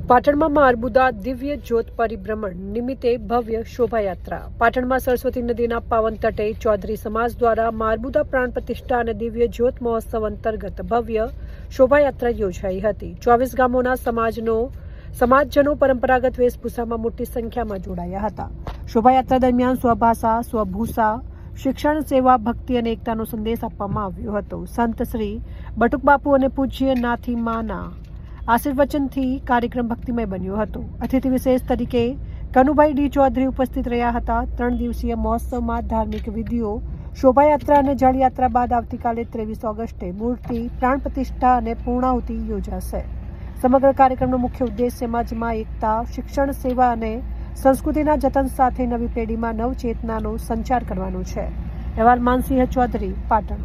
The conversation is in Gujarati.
પાટણમાં મા અર્બુદા દિવ્ય જ્યોત પરિભ્રમણ નિમિત્તે ભવ્ય શોભાયાત્રા. પાટણમાં સરસ્વતી નદીના પાવન તટે ચૌધરી સમાજ દ્વારા મા અર્બુદા પ્રાણ પ્રતિષ્ઠા અને દિવ્ય જ્યોત મહોત્સવ અંતર્ગત ભવ્ય શોભાયાત્રા યોજાઈ હતી. 24 ગામોના સમાજજનો પરંપરાગત વેશભૂષામાં મોટી સંખ્યામાં જોડાયા હતા. શોભાયાત્રા દરમિયાન સ્વભાષા, સ્વભૂષા, શિક્ષણ, સેવા, ભક્તિ અને એકતાનો સંદેશ આપવામાં આવ્યો હતો. સંત શ્રી બટુકબાપુ અને પૂજ્ય નાથીમાના આશીર્વચનથી કાર્યક્રમ ભક્તિમય બન્યો હતો. અતિથિ વિશેષ તરીકે કનુભાઈ ડી ચૌધરી ઉપસ્થિત રહ્યા હતા. 3 દિવસીય મહોત્સવમાં ધાર્મિક વિધિઓ, શોભાયાત્રા અને જળયાત્રા બાદ આવતીકાલે 23 ઓગસ્ટે મૂર્તિ પ્રાણ પ્રતિષ્ઠા અને પૂર્ણાહુતિ યોજાશે. સમગ્ર કાર્યક્રમનો મુખ્ય ઉદ્દેશ સમાજમાં એકતા, શિક્ષણ, સેવા અને સંસ્કૃતિના જતન સાથે નવી પેઢીમાં નવચેતનાનો સંચાર કરવાનો છે. અહેવાલ માનસિંહ ચૌધરી, પાટણ.